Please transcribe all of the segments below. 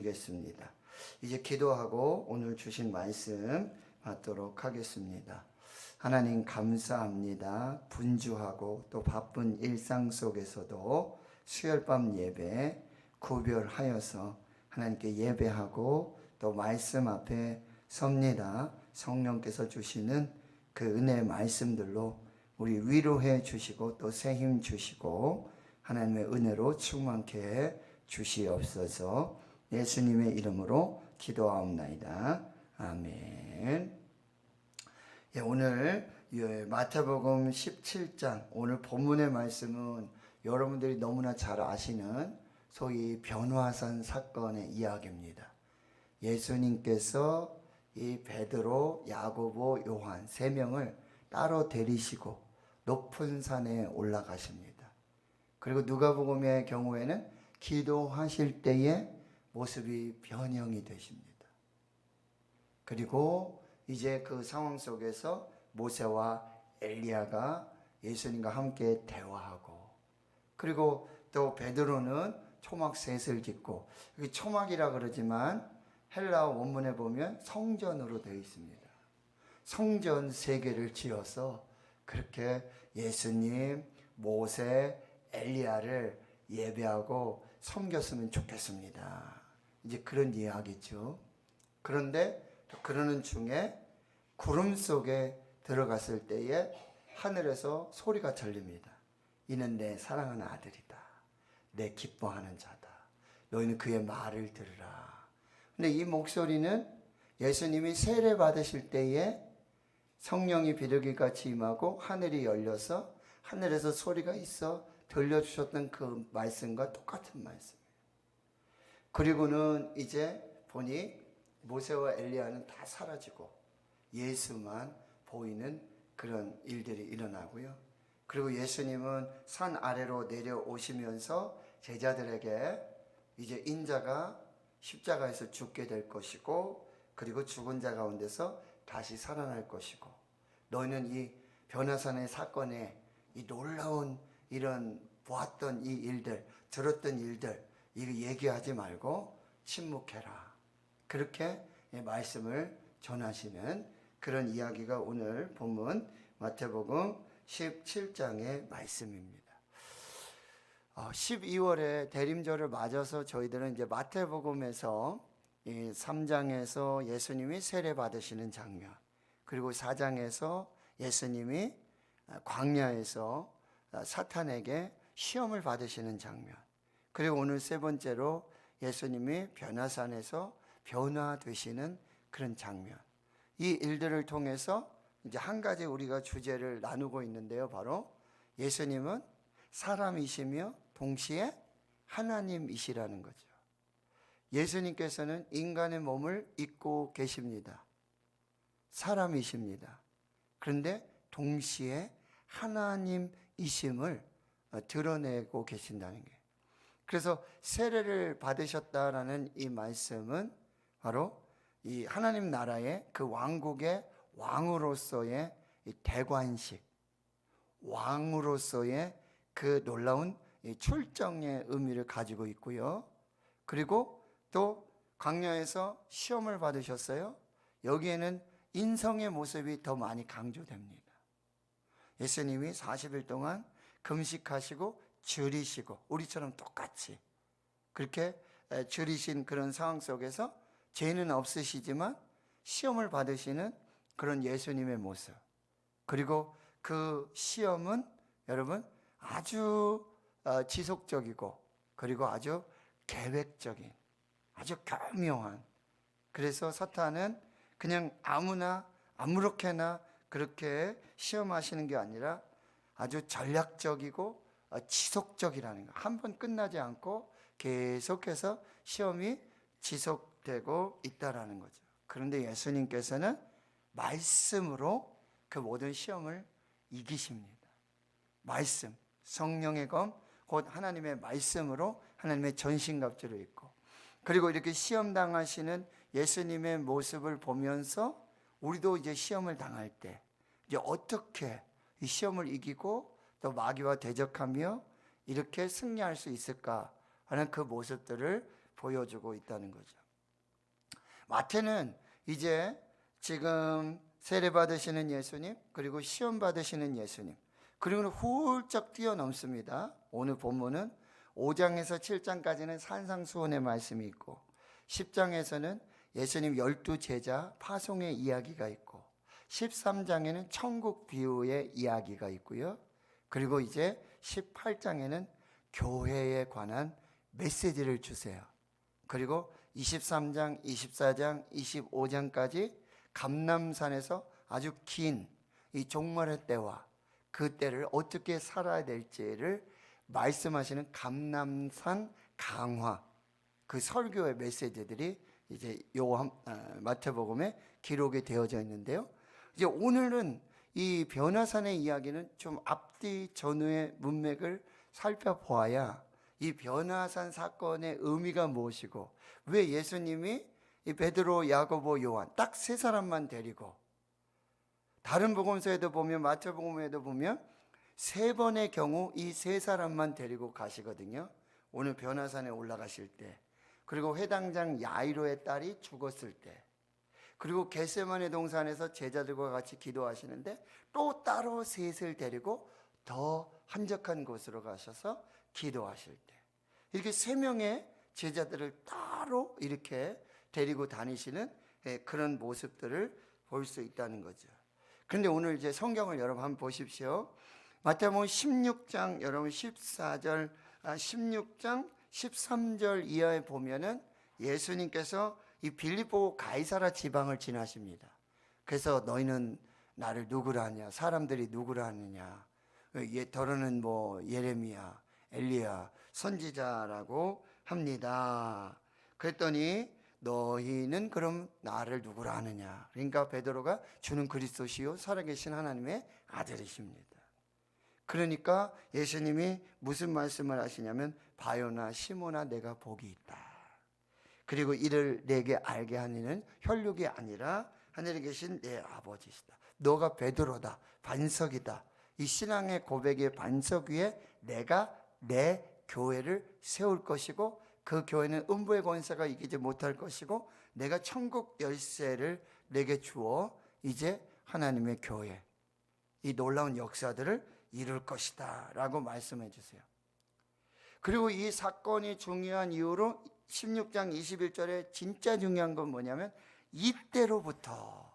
드리겠습니다. 이제 기도하고 오늘 주신 말씀 받도록 하겠습니다. 하나님 감사합니다. 분주하고 또 바쁜 일상 속에서도 수요일밤 예배 구별하여서 하나님께 예배하고 또 말씀 앞에 섭니다. 성령께서 주시는 그 은혜의 말씀들로 우리 위로해 주시고 또 새 힘 주시고 하나님의 은혜로 충만케 해 주시옵소서. 예수님의 이름으로 기도하옵나이다. 아멘. 오늘 마태복음 17장 오늘 본문의 말씀은 여러분들이 너무나 잘 아시는 소위 변화산 사건의 이야기입니다. 예수님께서 이 베드로, 야고보, 요한 세 명을 따로 데리시고 높은 산에 올라가십니다. 그리고 누가복음의 경우에는 기도하실 때에 모습이 변형이 되십니다. 그리고 이제 그 상황 속에서 모세와 엘리야가 예수님과 함께 대화하고, 그리고 또 베드로는 초막셋을 짓고, 여기 초막이라 그러지만 헬라어 원문에 보면 성전으로 되어 있습니다. 성전 3개를 지어서 그렇게 예수님, 모세, 엘리야를 예배하고 섬겼으면 좋겠습니다. 이제 그런 이야기죠. 그런데 그러는 중에 구름 속에 들어갔을 때에 하늘에서 소리가 들립니다. 이는 내 사랑하는 아들이다. 내 기뻐하는 자다. 너희는 그의 말을 들으라. 근데 이 목소리는 예수님이 세례 받으실 때에 성령이 비둘기같이 임하고 하늘이 열려서 하늘에서 소리가 있어 들려주셨던 그 말씀과 똑같은 말씀이에요. 그리고는 이제 보니 모세와 엘리야는 다 사라지고 예수만 보이는 그런 일들이 일어나고요. 그리고 예수님은 산 아래로 내려오시면서 제자들에게 이제 인자가 십자가에서 죽게 될 것이고, 그리고 죽은 자 가운데서 다시 살아날 것이고, 너희는 이 변화산의 사건에 이 놀라운 이런 보았던 이 일들, 들었던 일들, 이거 얘기하지 말고 침묵해라. 그렇게 말씀을 전하시는 그런 이야기가 오늘 본문 마태복음 17장의 말씀입니다. 12월에 대림절을 맞아서 저희들은 이제 마태복음에서 3장에서 예수님이 세례 받으시는 장면, 그리고 4장에서 예수님이 광야에서 사탄에게 시험을 받으시는 장면, 그리고 오늘 세 번째로 예수님이 변화산에서 변화되시는 그런 장면, 이 일들을 통해서 이제 한 가지 우리가 주제를 나누고 있는데요. 바로 예수님은 사람이시며 동시에 하나님이시라는 거죠. 예수님께서는 인간의 몸을 입고 계십니다. 사람이십니다. 그런데 동시에 하나님이심을 드러내고 계신다는 게, 그래서 세례를 받으셨다라는 이 말씀은 바로 이 하나님 나라의 그 왕국의 왕으로서의 이 대관식, 왕으로서의 그 놀라운 이 출정의 의미를 가지고 있고요. 그리고 또 광야에서 시험을 받으셨어요. 여기에는 인성의 모습이 더 많이 강조됩니다. 예수님이 40일 동안 금식하시고 줄이시고, 우리처럼 똑같이 그렇게 줄이신 그런 상황 속에서 죄는 없으시지만 시험을 받으시는 그런 예수님의 모습, 그리고 그 시험은 여러분 아주 지속적이고, 그리고 아주 계획적인, 아주 교묘한, 그래서 사탄은 그냥 아무나 아무렇게나 그렇게 시험하시는 게 아니라 아주 전략적이고 지속적이라는 거, 한 번 끝나지 않고 계속해서 시험이 지속되고 있다라는 거죠. 그런데 예수님께서는 말씀으로 그 모든 시험을 이기십니다. 말씀, 성령의 검, 곧 하나님의 말씀으로 하나님의 전신갑주를 입고, 그리고 이렇게 시험 당하시는 예수님의 모습을 보면서 우리도 이제 시험을 당할 때 이제 어떻게 이 시험을 이기고 또 마귀와 대적하며 이렇게 승리할 수 있을까 하는 그 모습들을 보여주고 있다는 거죠. 마태는 이제 지금 세례 받으시는 예수님, 그리고 시험 받으시는 예수님, 그리고 훌쩍 뛰어넘습니다. 오늘 본문은 5장에서 7장까지는 산상수훈의 말씀이 있고 10장에서는 예수님 12제자 파송의 이야기가 있고 13장에는 천국 비유의 이야기가 있고요. 그리고 이제 18장에는 교회에 관한 메시지를 주세요. 그리고 23장, 24장, 25장까지 감람산에서 아주 긴 이 종말의 때와 그 때를 어떻게 살아야 될지를 말씀하시는 감람산 강화, 그 설교의 메시지들이 이제 마태복음에 기록이 되어져 있는데요. 이제 오늘은 이 변화산의 이야기는 좀 앞뒤 전후의 문맥을 살펴보아야 이 변화산 사건의 의미가 무엇이고 왜 예수님이 이 베드로, 야고보, 요한 딱 세 사람만 데리고, 다른 복음서에도 보면 마태복음에도 보면 세 번의 경우 이 세 사람만 데리고 가시거든요. 오늘 변화산에 올라가실 때, 그리고 회당장 야이로의 딸이 죽었을 때, 그리고 겟세마네 동산에서 제자들과 같이 기도하시는데 또 따로 셋을 데리고 더 한적한 곳으로 가셔서 기도하실 때, 이렇게 세 명의 제자들을 따로 이렇게 데리고 다니시는 그런 모습들을 볼 수 있다는 거죠. 그런데 오늘 이제 성경을 여러분 한번 보십시오. 마태복음 16장 여러분 16장 13절 이하에 보면은 예수님께서 이 빌립보 가이사라 지방을 지나십니다. 그래서 너희는 나를 누구라 하냐, 사람들이 누구라 하느냐, 더러는 뭐 예레미야, 엘리야, 선지자라고 합니다. 그랬더니 너희는 그럼 나를 누구라 하느냐. 그러니까 베드로가 주는 그리스도시요 살아계신 하나님의 아들이십니다. 그러니까 예수님이 무슨 말씀을 하시냐면 바요나 시모나 내가 복이 있다. 그리고 이를 내게 알게 하니는 혈육이 아니라 하늘에 계신 내 아버지시다. 너가 베드로다, 반석이다. 이 신앙의 고백의 반석 위에 내가 내 교회를 세울 것이고 그 교회는 음부의 권세가 이기지 못할 것이고 내가 천국 열쇠를 내게 주어 이제 하나님의 교회, 이 놀라운 역사들을 이룰 것이다 라고 말씀해 주세요. 그리고 이 사건이 중요한 이유로 16장 21절에 진짜 중요한 건 뭐냐면 이때로부터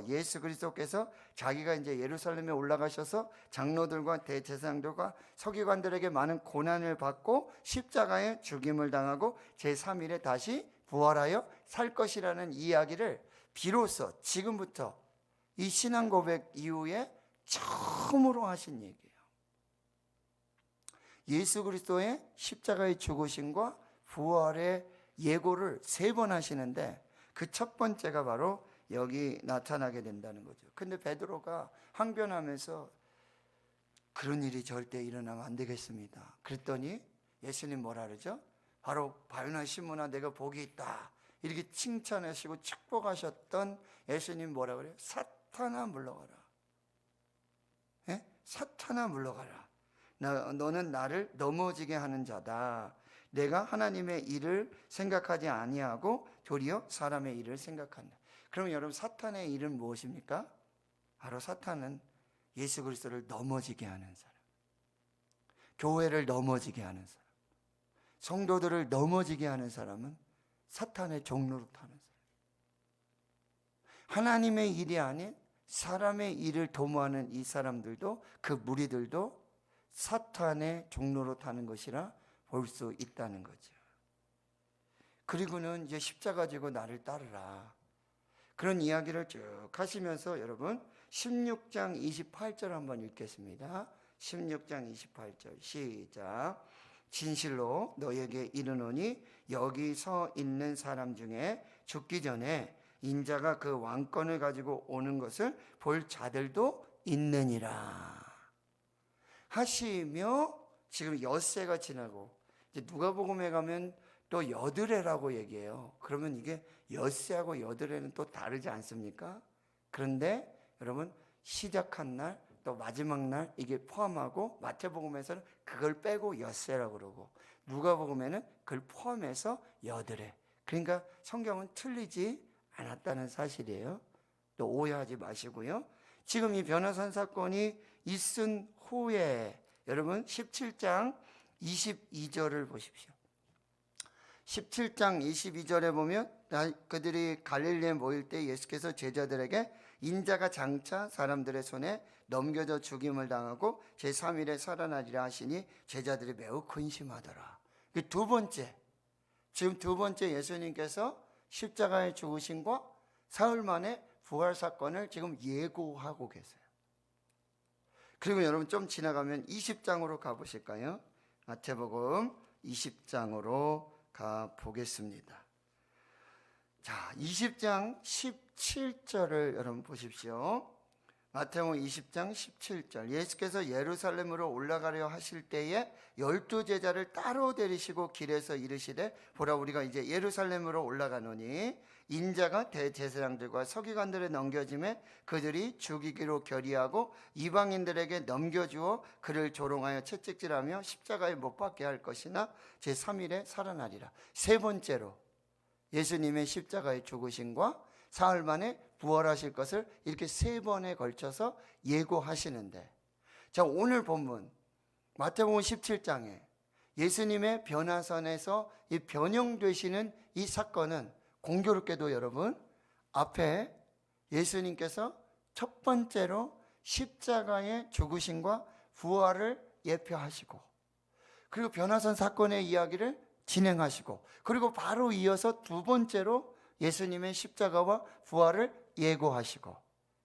예수 그리스도께서 자기가 이제 예루살렘에 올라가셔서 장로들과 대제사장들과 서기관들에게 많은 고난을 받고 십자가에 죽임을 당하고 제3일에 다시 부활하여 살 것이라는 이야기를 비로소 지금부터 이 신앙 고백 이후에 처음으로 하신 얘기예요. 예수 그리스도의 십자가의 죽으심과 부활의 예고를 3번 하시는데 그 첫 번째가 바로 여기 나타나게 된다는 거죠. 근데 베드로가 항변하면서 그런 일이 절대 일어나면 안 되겠습니다. 그랬더니 예수님 뭐라 그러죠? 바로 바요나 시모나 내가 복이 있다 이렇게 칭찬하시고 축복하셨던 예수님 뭐라 그래요? 사탄아 물러가라. 예? 사탄아 물러가라. 너는 나를 넘어지게 하는 자다. 내가 하나님의 일을 생각하지 아니하고 도리어 사람의 일을 생각한다. 그럼 여러분 사탄의 일은 무엇입니까? 바로 사탄은 예수 그리스도를 넘어지게 하는 사람, 교회를 넘어지게 하는 사람, 성도들을 넘어지게 하는 사람은 사탄의 종로로 타는 사람. 하나님의 일이 아닌 사람의 일을 도모하는 이 사람들도, 그 무리들도 사탄의 종로로 타는 것이라 볼 수 있다는 거죠. 그리고는 이제 십자가 지고 나를 따르라, 그런 이야기를 쭉 하시면서 여러분 16장 28절 한번 읽겠습니다. 16장 28절 시작. 진실로 너에게 이르노니 여기 서 있는 사람 중에 죽기 전에 인자가 그 왕권을 가지고 오는 것을 볼 자들도 있느니라 하시며, 지금 엿새가 지나고 이제 누가복음에 가면 또 여드레라고 얘기해요. 그러면 이게 엿새하고 여드레는 또 다르지 않습니까? 그런데 여러분 시작한 날 또 마지막 날 이게 포함하고 마태복음에서는 그걸 빼고 엿새라고 그러고 누가복음에는 그걸 포함해서 여드레. 그러니까 성경은 틀리지 않았다는 사실이에요. 또 오해하지 마시고요. 지금 이 변화산 사건이 있은 후에 여러분 17장 22절을 보십시오. 17장 22절에 보면 그들이 갈릴리에 모일 때 예수께서 제자들에게 인자가 장차 사람들의 손에 넘겨져 죽임을 당하고 제3일에 살아나리라 하시니 제자들이 매우 근심하더라. 두 번째, 지금 두 번째 예수님께서 십자가에 죽으심과 사흘 만에 부활 사건을 지금 예고하고 계세요. 그리고 여러분 좀 지나가면 20장으로 가보실까요? 마태복음 20장으로 가보겠습니다. 자, 20장 17절을 여러분 보십시오. 마태복음 20장 17절. 예수께서 예루살렘으로 올라가려 하실 때에 12제자를 따로 데리시고 길에서 이르시되 보라 우리가 이제 예루살렘으로 올라가노니 인자가 대제사장들과 서기관들에 넘겨짐에 그들이 죽이기로 결의하고 이방인들에게 넘겨주어 그를 조롱하여 채찍질하며 십자가에 못 박게 할 것이나 제3일에 살아나리라. 세 번째로 예수님의 십자가의 죽으심과 사흘 만에 부활하실 것을 이렇게 세 번에 걸쳐서 예고하시는데, 자, 오늘 본문 마태복음 17장에 예수님의 변화산에서 이 변형되시는 이 사건은 공교롭게도 여러분 앞에 예수님께서 첫 번째로 십자가의 죽으심과 부활을 예표하시고 그리고 변화산 사건의 이야기를 진행하시고 그리고 바로 이어서 두 번째로 예수님의 십자가와 부활을 예고하시고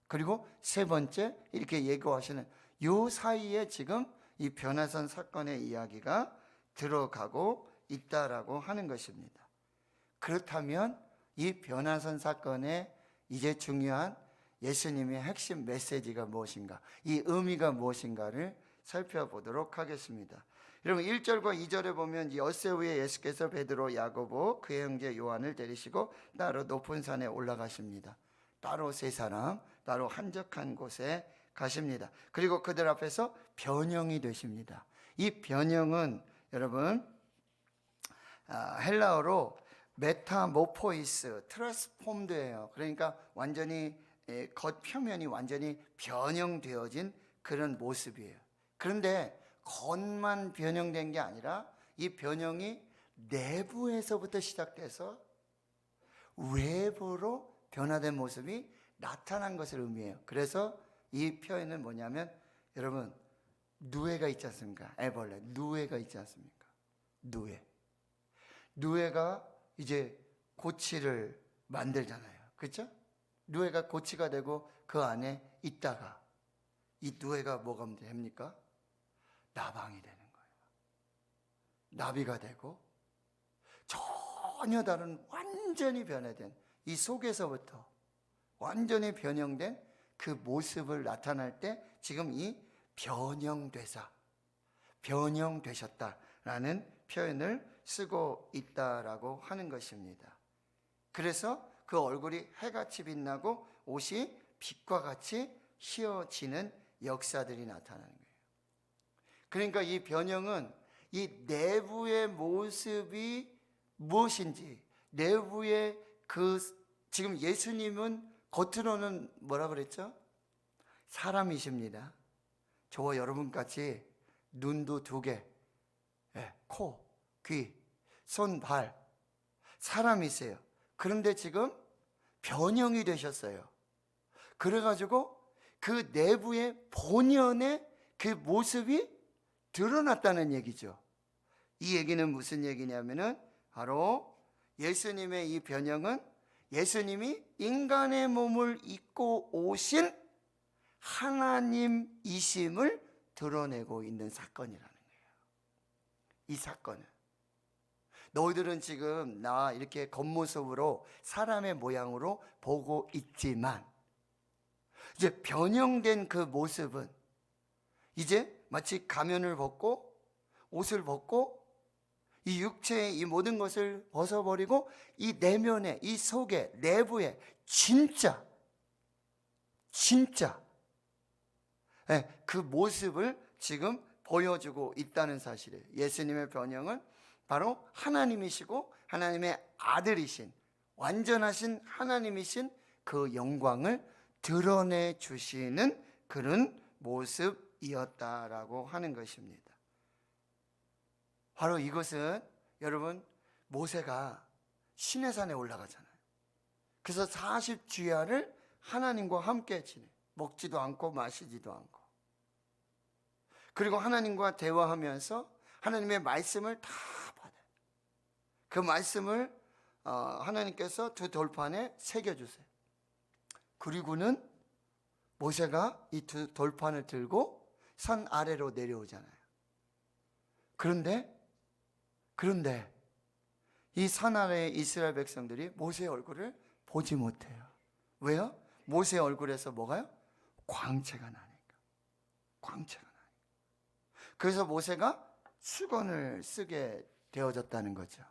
그리고 세 번째 이렇게 예고하시는 요 사이에 지금 이 변화산 사건의 이야기가 들어가고 있다라고 하는 것입니다. 그렇다면 이 변화산 사건의 이제 중요한 예수님의 핵심 메시지가 무엇인가, 이 의미가 무엇인가를 살펴보도록 하겠습니다. 여러분 1절과 2절에 보면 엿새 후에 예수께서 베드로, 야고보, 그의 형제 요한을 데리시고 따로 높은 산에 올라가십니다. 따로 세 사람, 따로 한적한 곳에 가십니다. 그리고 그들 앞에서 변형이 되십니다. 이 변형은 여러분 헬라어로 메타모포이스, 트랜스폼드예요. 그러니까 완전히 겉표면이 완전히 변형되어진 그런 모습이에요. 그런데 겉만 변형된 게 아니라 이 변형이 내부에서부터 시작돼서 외부로 변화된 모습이 나타난 것을 의미해요. 그래서 이 표현은 뭐냐면 여러분 누에가 있지 않습니까? 애벌레 누에가 있지 않습니까? 누에가 이제 고치를 만들잖아요. 그렇죠? 누에가 고치가 되고 그 안에 있다가 이 누에가 뭐가 됩니까? 나방이 되는 거예요. 나비가 되고 전혀 다른 완전히 변화된 이 속에서부터 완전히 변형된 그 모습을 나타날 때 지금 이 변형되사, 변형되셨다라는 표현을 쓰고 있다라고 하는 것입니다. 그래서 그 얼굴이 해같이 빛나고 옷이 빛과 같이 휘어지는 역사들이 나타나는 거예요. 그러니까 이 변형은 이 내부의 모습이 무엇인지, 내부의 지금 예수님은 겉으로는 뭐라 그랬죠? 사람이십니다. 저와 여러분같이 눈도 두 개, 코, 귀, 손, 발, 사람이세요. 그런데 지금 변형이 되셨어요. 그래가지고 그 내부의 본연의 그 모습이 드러났다는 얘기죠. 이 얘기는 무슨 얘기냐면은 바로 예수님의 이 변형은 예수님이 인간의 몸을 입고 오신 하나님이심을 드러내고 있는 사건이라는 거예요. 이 사건은 너희들은 지금 나 이렇게 겉모습으로 사람의 모양으로 보고 있지만 이제 변형된 그 모습은 이제 마치 가면을 벗고 옷을 벗고 이 육체의 이 모든 것을 벗어버리고 이 내면에, 이 속에, 내부에 진짜 그 모습을 지금 보여주고 있다는 사실이에요. 예수님의 변형은 바로 하나님이시고 하나님의 아들이신 완전하신 하나님이신 그 영광을 드러내 주시는 그런 모습이었다라고 하는 것입니다. 바로 이것은 여러분 모세가 시내산에 올라가잖아요. 그래서 40주야를 하나님과 함께 지내. 먹지도 않고 마시지도 않고. 그리고 하나님과 대화하면서 하나님의 말씀을 다 받아요. 그 말씀을 하나님께서 두 돌판에 새겨주세요. 그리고는 모세가 이 두 돌판을 들고 산 아래로 내려오잖아요. 그런데 이 산 아래의 이스라엘 백성들이 모세의 얼굴을 보지 못해요. 왜요? 모세의 얼굴에서 뭐가요? 광채가 나니까. 광채가 나니까. 그래서 모세가 수건을 쓰게 되어졌다는 거죠.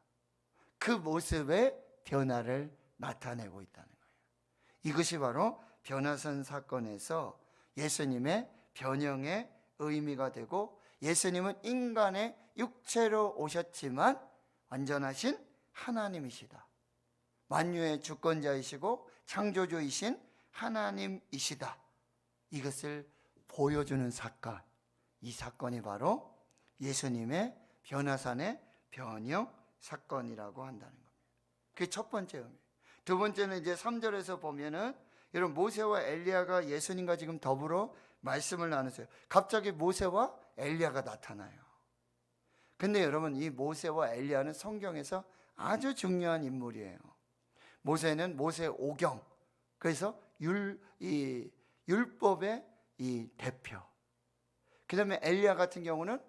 그 모습의 변화를 나타내고 있다는 거예요. 이것이 바로 변화선 사건에서 예수님의 변형의 의미가 되고, 예수님은 인간의 육체로 오셨지만 완전하신 하나님이시다. 만유의 주권자이시고 창조주이신 하나님이시다. 이것을 보여주는 사건, 이 사건이 바로 예수님의 변화산의 변형 사건이라고 한다는 겁니다. 그게 첫 번째 의미. 두 번째는 이제 3절에서 보면은 여러분 모세와 엘리야가 예수님과 지금 더불어 말씀을 나누세요. 갑자기 모세와 엘리야가 나타나요. 근데 여러분 이 모세와 엘리야는 성경에서 아주 중요한 인물이에요. 모세는 모세 오경, 그래서 율법의 이 대표. 그 다음에 엘리야 같은 경우는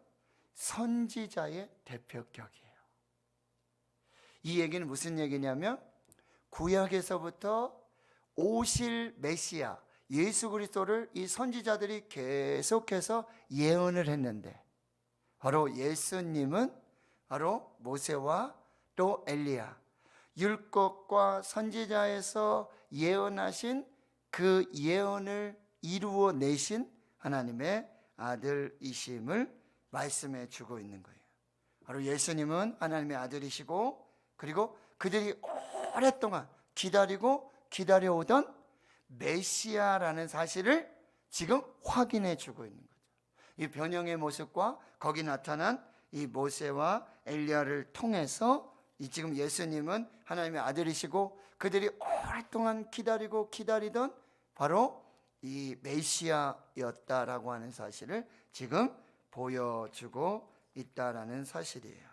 선지자의 대표격이에요. 이 얘기는 무슨 얘기냐면 구약에서부터 오실 메시아 예수 그리스도를 이 선지자들이 계속해서 예언을 했는데, 바로 예수님은 바로 모세와 또 엘리야, 율법과 선지자에서 예언하신 그 예언을 이루어내신 하나님의 아들이심을 말씀해 주고 있는 거예요. 바로 예수님은 하나님의 아들이시고, 그리고 그들이 오랫동안 기다려오던 메시아라는 사실을 지금 확인해 주고 있는 거죠. 이 변형의 모습과 거기 나타난 이 모세와 엘리야를 통해서 이 지금 예수님은 하나님의 아들이시고 그들이 오랫동안 기다리던 바로 이 메시아였다라고 하는 사실을 지금 보여주고 있다라는 사실이에요.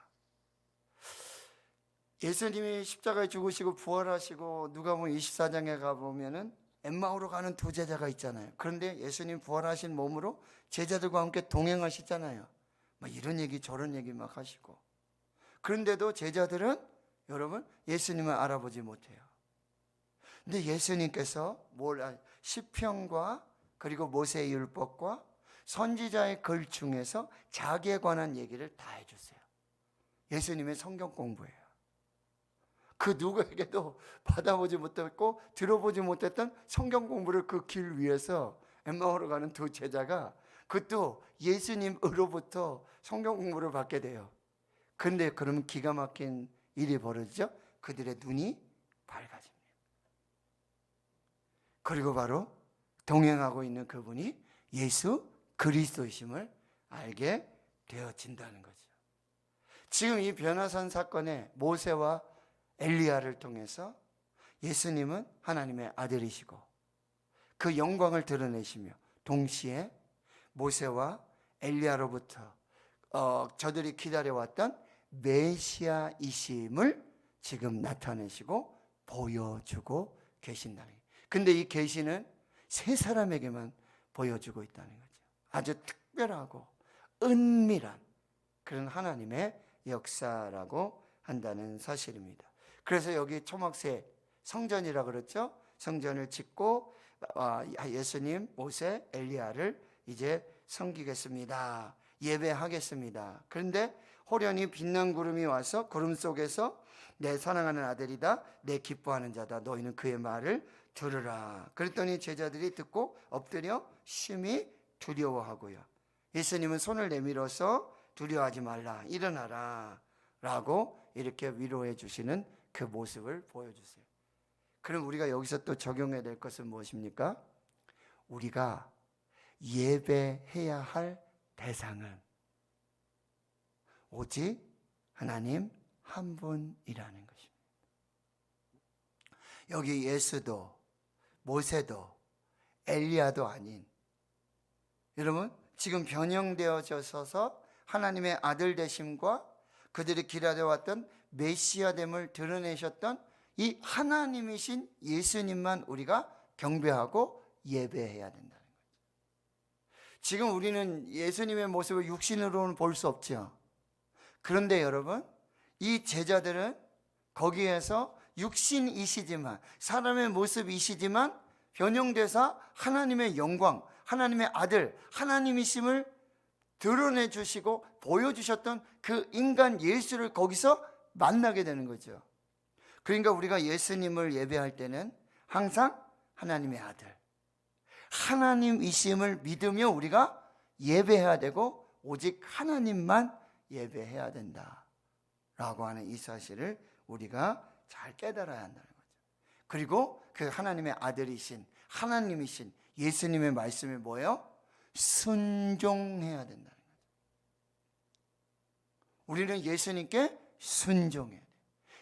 예수님이 십자가에 죽으시고 부활하시고 누가복음 24장에 가보면은 엠마오로 가는 두 제자가 있잖아요. 그런데 예수님 부활하신 몸으로 제자들과 함께 동행하시잖아요. 막 이런 얘기 저런 얘기 막 하시고, 그런데도 제자들은 여러분 예수님을 알아보지 못해요. 근데 예수님께서 시편과 그리고 모세의 율법과 선지자의 글 중에서 자기에 관한 얘기를 다 해주세요. 예수님의 성경 공부예요. 그 누구에게도 받아보지 못했고 들어보지 못했던 성경 공부를 그 길 위에서 엠마오로 가는 두 제자가 그것도 예수님으로부터 성경 공부를 받게 돼요. 그런데 그러면 기가 막힌 일이 벌어지죠. 그들의 눈이 밝아집니다. 그리고 바로 동행하고 있는 그분이 예수 그리스도이심을 알게 되어진다는 거죠. 지금 이 변화산 사건에 모세와 엘리야를 통해서 예수님은 하나님의 아들이시고 그 영광을 드러내시며, 동시에 모세와 엘리야로부터 저들이 기다려왔던 메시아이심을 지금 나타내시고 보여주고 계신다는 거예요. 근데 이 계시는 세 사람에게만 보여주고 있다는 거죠. 아주 특별하고 은밀한 그런 하나님의 역사라고 한다는 사실입니다. 그래서 여기 초막새 성전이라 그랬죠. 성전을 짓고 예수님, 모세, 엘리야를 이제 섬기겠습니다. 예배하겠습니다. 그런데 호련히 빛난 구름이 와서 구름 속에서 내 사랑하는 아들이다, 내 기뻐하는 자다, 너희는 그의 말을 들으라. 그랬더니 제자들이 듣고 엎드려 심히 두려워하고요. 예수님은 손을 내밀어서 두려워하지 말라, 일어나라 라고 이렇게 위로해 주시는 그 모습을 보여주세요. 그럼 우리가 여기서 또 적용해야 될 것은 무엇입니까? 우리가 예배해야 할 대상은 오직 하나님 한 분이라는 것입니다. 여기 예수도 모세도 엘리야도 아닌, 여러분 지금 변형되어져서 하나님의 아들 되심과 그들이 기다려왔던 메시아됨을 드러내셨던 이 하나님이신 예수님만 우리가 경배하고 예배해야 된다는 거죠. 지금 우리는 예수님의 모습을 육신으로는 볼 수 없죠. 그런데 여러분, 이 제자들은 거기에서 육신이시지만, 사람의 모습이시지만 변형돼서 하나님의 영광, 하나님의 아들, 하나님이심을 드러내 주시고 보여주셨던 그 인간 예수를 거기서 만나게 되는 거죠. 그러니까 우리가 예수님을 예배할 때는 항상 하나님의 아들, 하나님이심을 믿으며 우리가 예배해야 되고 오직 하나님만 예배해야 된다라고 하는 이 사실을 우리가 잘 깨달아야 한다는 거죠. 그리고 그 하나님의 아들이신 하나님이신 예수님의 말씀이 뭐예요? 순종해야 된다는 거죠. 우리는 예수님께 순종해야 돼요.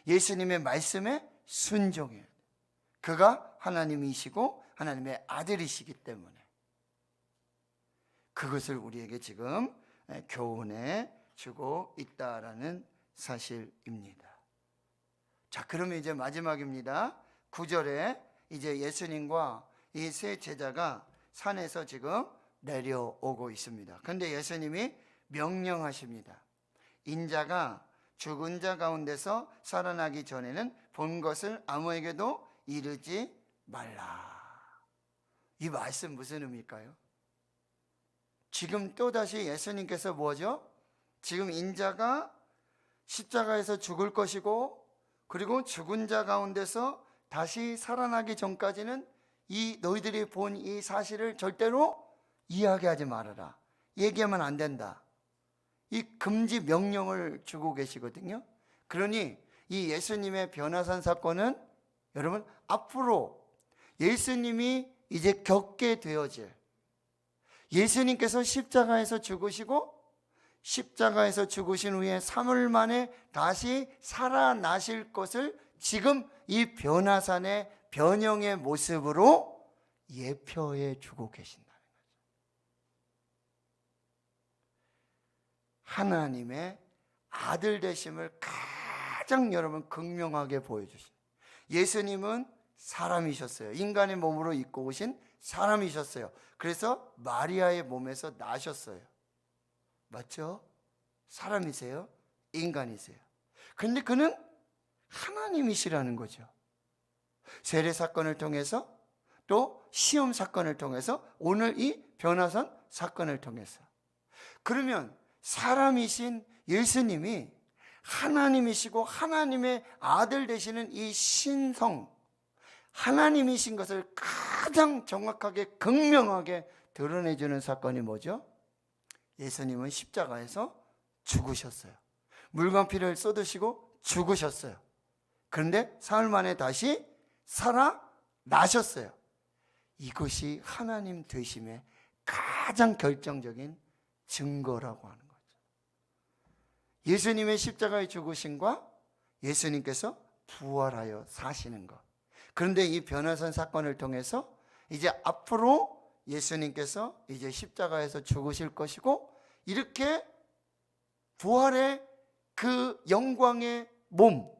예수님의 말씀에 순종해야 돼요. 그가 하나님이시고 하나님의 아들이시기 때문에 그것을 우리에게 지금 교훈해 주고 있다라는 사실입니다. 자, 그러면 이제 마지막입니다. 9절에 이제 예수님과 이 세 제자가 산에서 지금 내려오고 있습니다. 그런데 예수님이 명령하십니다. 인자가 죽은 자 가운데서 살아나기 전에는 본 것을 아무에게도 이르지 말라. 이 말씀 무슨 의미일까요? 지금 또다시 예수님께서 뭐죠? 지금 인자가 십자가에서 죽을 것이고 그리고 죽은 자 가운데서 다시 살아나기 전까지는 이 너희들이 본 이 사실을 절대로 이야기하지 말아라. 얘기하면 안 된다. 이 금지 명령을 주고 계시거든요. 그러니 이 예수님의 변화산 사건은 여러분 앞으로 예수님이 이제 겪게 되어질, 예수님께서 십자가에서 죽으시고 십자가에서 죽으신 후에 3일 만에 다시 살아나실 것을 지금 이 변화산의 변형의 모습으로 예표해 주고 계신다는 거죠. 하나님의 아들 되심을 가장 여러분 극명하게 보여주신, 예수님은 사람이셨어요. 인간의 몸으로 입고 오신 사람이셨어요. 그래서 마리아의 몸에서 나셨어요. 맞죠? 사람이세요? 인간이세요. 그런데 그는 하나님이시라는 거죠. 세례 사건을 통해서 또 시험 사건을 통해서 오늘 이 변화산 사건을 통해서, 그러면 사람이신 예수님이 하나님이시고 하나님의 아들 되시는 이 신성, 하나님이신 것을 가장 정확하게 극명하게 드러내주는 사건이 뭐죠? 예수님은 십자가에서 죽으셨어요. 물과 피를 쏟으시고 죽으셨어요. 그런데 사흘 만에 다시 살아나셨어요. 이것이 하나님 되심의 가장 결정적인 증거라고 하는 거죠. 예수님의 십자가의 죽으심과 예수님께서 부활하여 사시는 것. 그런데 이 변화산 사건을 통해서 이제 앞으로 예수님께서 이제 십자가에서 죽으실 것이고, 이렇게 부활의 그 영광의 몸,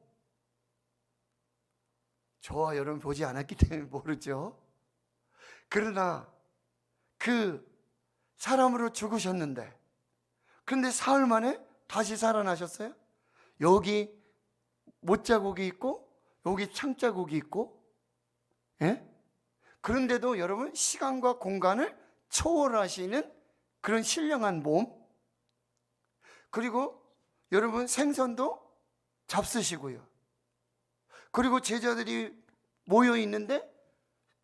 저와 여러분 보지 않았기 때문에 모르죠. 그러나 그 사람으로 죽으셨는데, 그런데 사흘 만에 다시 살아나셨어요. 여기 못자국이 있고 여기 창자국이 있고, 예? 그런데도 여러분 시간과 공간을 초월하시는 그런 신령한 몸, 그리고 여러분 생선도 잡수시고요. 그리고 제자들이 모여 있는데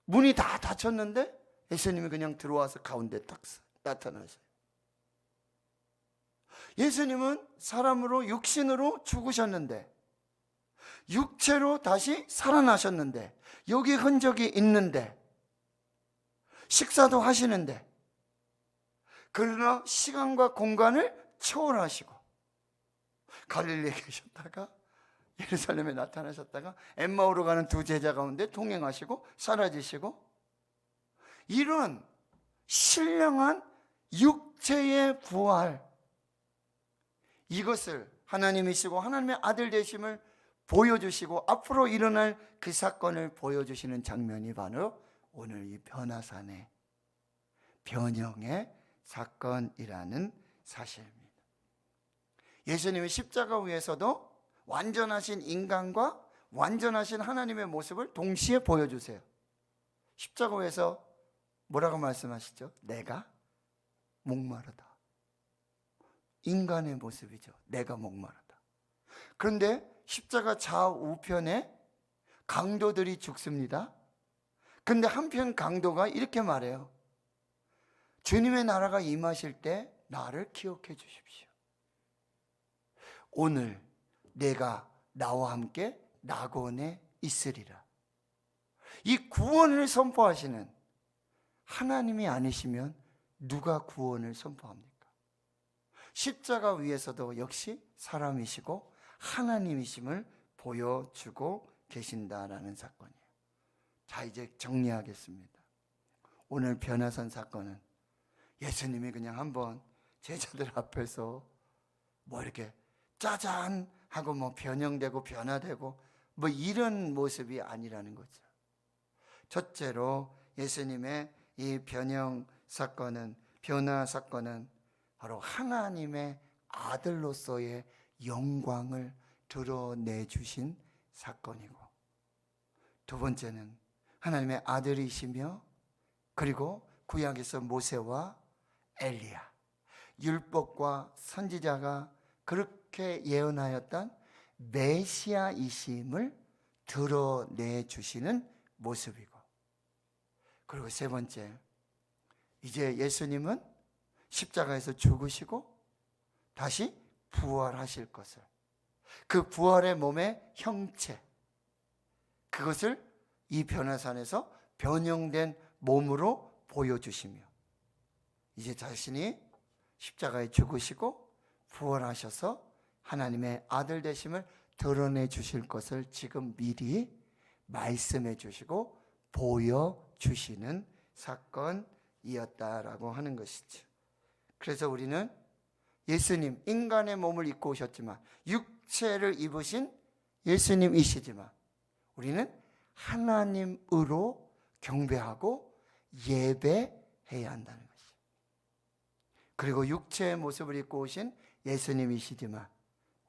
문이 다 닫혔는데 예수님이 그냥 들어와서 가운데 딱 나타나세요. 예수님은 사람으로 육신으로 죽으셨는데 육체로 다시 살아나셨는데 여기 흔적이 있는데 식사도 하시는데 그러나 시간과 공간을 초월하시고 갈릴리에 계셨다가 예루살렘에 나타나셨다가 엠마오로 가는 두 제자 가운데 동행하시고 사라지시고 이런 신령한 육체의 부활, 이것을 하나님이시고 하나님의 아들 되심을 보여주시고 앞으로 일어날 그 사건을 보여주시는 장면이 바로 오늘 이 변화산의 변형의 사건이라는 사실입니다. 예수님은 십자가 위에서도 완전하신 인간과 완전하신 하나님의 모습을 동시에 보여주세요. 십자가 위에서 뭐라고 말씀하시죠? 내가 목마르다. 인간의 모습이죠. 내가 목마르다. 그런데 십자가 좌우편에 강도들이 죽습니다. 근데 한편 강도가 이렇게 말해요. 주님의 나라가 임하실 때 나를 기억해 주십시오. 오늘 내가 나와 함께 낙원에 있으리라. 이 구원을 선포하시는 하나님이 아니시면 누가 구원을 선포합니까? 십자가 위에서도 역시 사람이시고 하나님이심을 보여주고 계신다라는 사건이에요. 자, 이제 정리하겠습니다. 오늘 변화산 사건은 예수님이 그냥 한번 제자들 앞에서 뭐 이렇게 짜잔 하고 뭐 변형되고 변화되고 뭐 이런 모습이 아니라는 거죠. 첫째로 예수님의 이 변형 사건은, 변화 사건은 바로 하나님의 아들로서의 영광을 드러내 주신 사건이고, 두 번째는 하나님의 아들이시며 그리고 구약에서 모세와 엘리야, 율법과 선지자가 그렇게 예언하였던 메시아이심을 드러내 주시는 모습이고, 그리고 세 번째, 이제 예수님은 십자가에서 죽으시고 다시 부활하실 것을, 그 부활의 몸의 형체, 그것을 이 변화산에서 변형된 몸으로 보여주시며 이제 자신이 십자가에 죽으시고 부활하셔서 하나님의 아들 되심을 드러내 주실 것을 지금 미리 말씀해 주시고 보여주시는 사건이었다라고 하는 것이죠. 그래서 우리는 예수님, 인간의 몸을 입고 오셨지만 육체를 입으신 예수님이시지만 우리는 하나님으로 경배하고 예배해야 한다는 것이죠. 그리고 육체의 모습을 입고 오신 예수님이시지만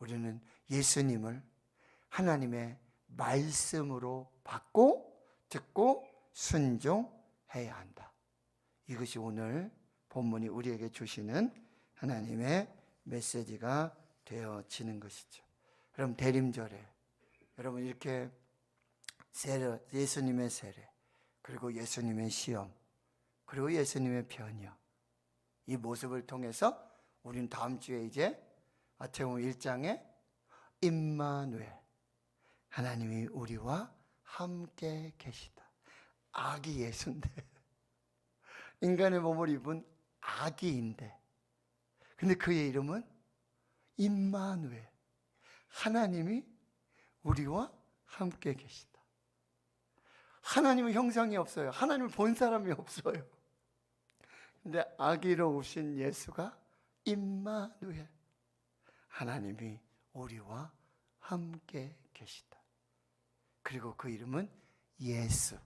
우리는 예수님을 하나님의 말씀으로 받고 듣고 순종해야 한다. 이것이 오늘 본문이 우리에게 주시는 하나님의 메시지가 되어지는 것이죠. 여러분, 대림절에 여러분 이렇게 예수님의 세례, 그리고 예수님의 시험, 그리고 예수님의 변형, 이 모습을 통해서 우리는 다음 주에 이제 마태복음 1장에 임마누엘, 하나님이 우리와 함께 계시다. 아기 예수인데, 인간의 몸을 입은 아기인데, 근데 그의 이름은 임마누엘, 하나님이 우리와 함께 계시다. 하나님은 형상이 없어요. 하나님을 본 사람이 없어요. 근데 아기로 오신 예수가 임마누엘, 하나님이 우리와 함께 계시다. 그리고 그 이름은 예수,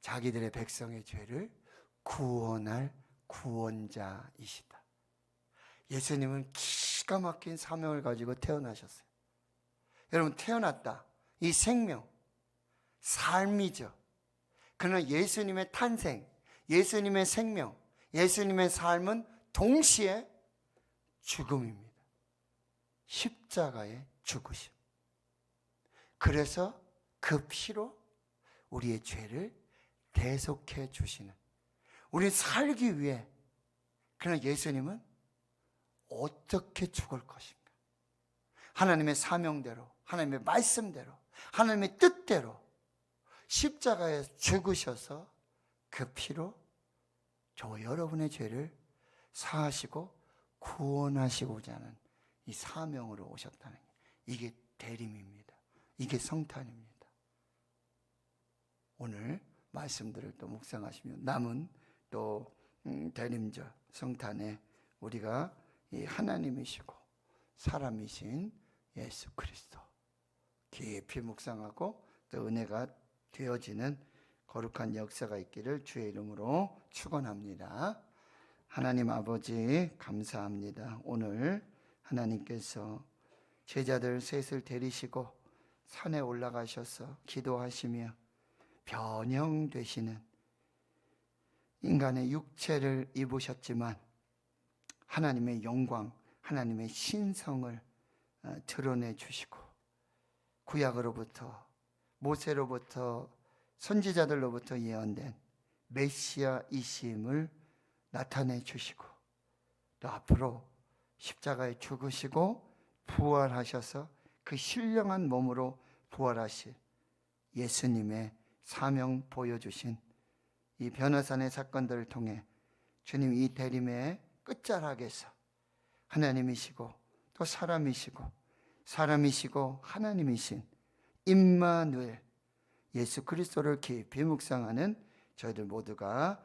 자기들의 백성의 죄를 구원할 구원자이시다. 예수님은 기가 막힌 사명을 가지고 태어나셨어요. 여러분, 태어났다, 이 생명, 삶이죠. 그러나 예수님의 탄생, 예수님의 생명, 예수님의 삶은 동시에 죽음입니다. 십자가의 죽으심. 그래서 그 피로 우리의 죄를 대속해 주시는, 우리 살기 위해. 그러나 예수님은 어떻게 죽을 것인가? 하나님의 사명대로, 하나님의 말씀대로, 하나님의 뜻대로 십자가에 죽으셔서 그 피로 저 여러분의 죄를 사하시고 구원하시고자 하는 이 사명으로 오셨다는 게, 이게 대림입니다. 이게 성탄입니다. 오늘 말씀들을 또 묵상하시며 남은 또 대림절 성탄에 우리가 이 하나님이시고 사람이신 예수 그리스도 깊이 묵상하고 또 은혜가 되어지는 거룩한 역사가 있기를 주의 이름으로 축원합니다. 하나님 아버지 감사합니다. 오늘 하나님께서 제자들 셋을 데리시고 산에 올라가셔서 기도하시며 변형되시는 인간의 육체를 입으셨지만 하나님의 영광, 하나님의 신성을 드러내 주시고 구약으로부터 모세로부터 선지자들로부터 예언된 메시아이심을 나타내 주시고 또 앞으로 십자가에 죽으시고 부활하셔서 그 신령한 몸으로 부활하실 예수님의 사명 보여주신 이 변화산의 사건들을 통해 주님 이 대림의 끝자락에서 하나님이시고 또 사람이시고 하나님이신 임마누엘 예수 그리스도를 깊이 묵상하는 저희들 모두가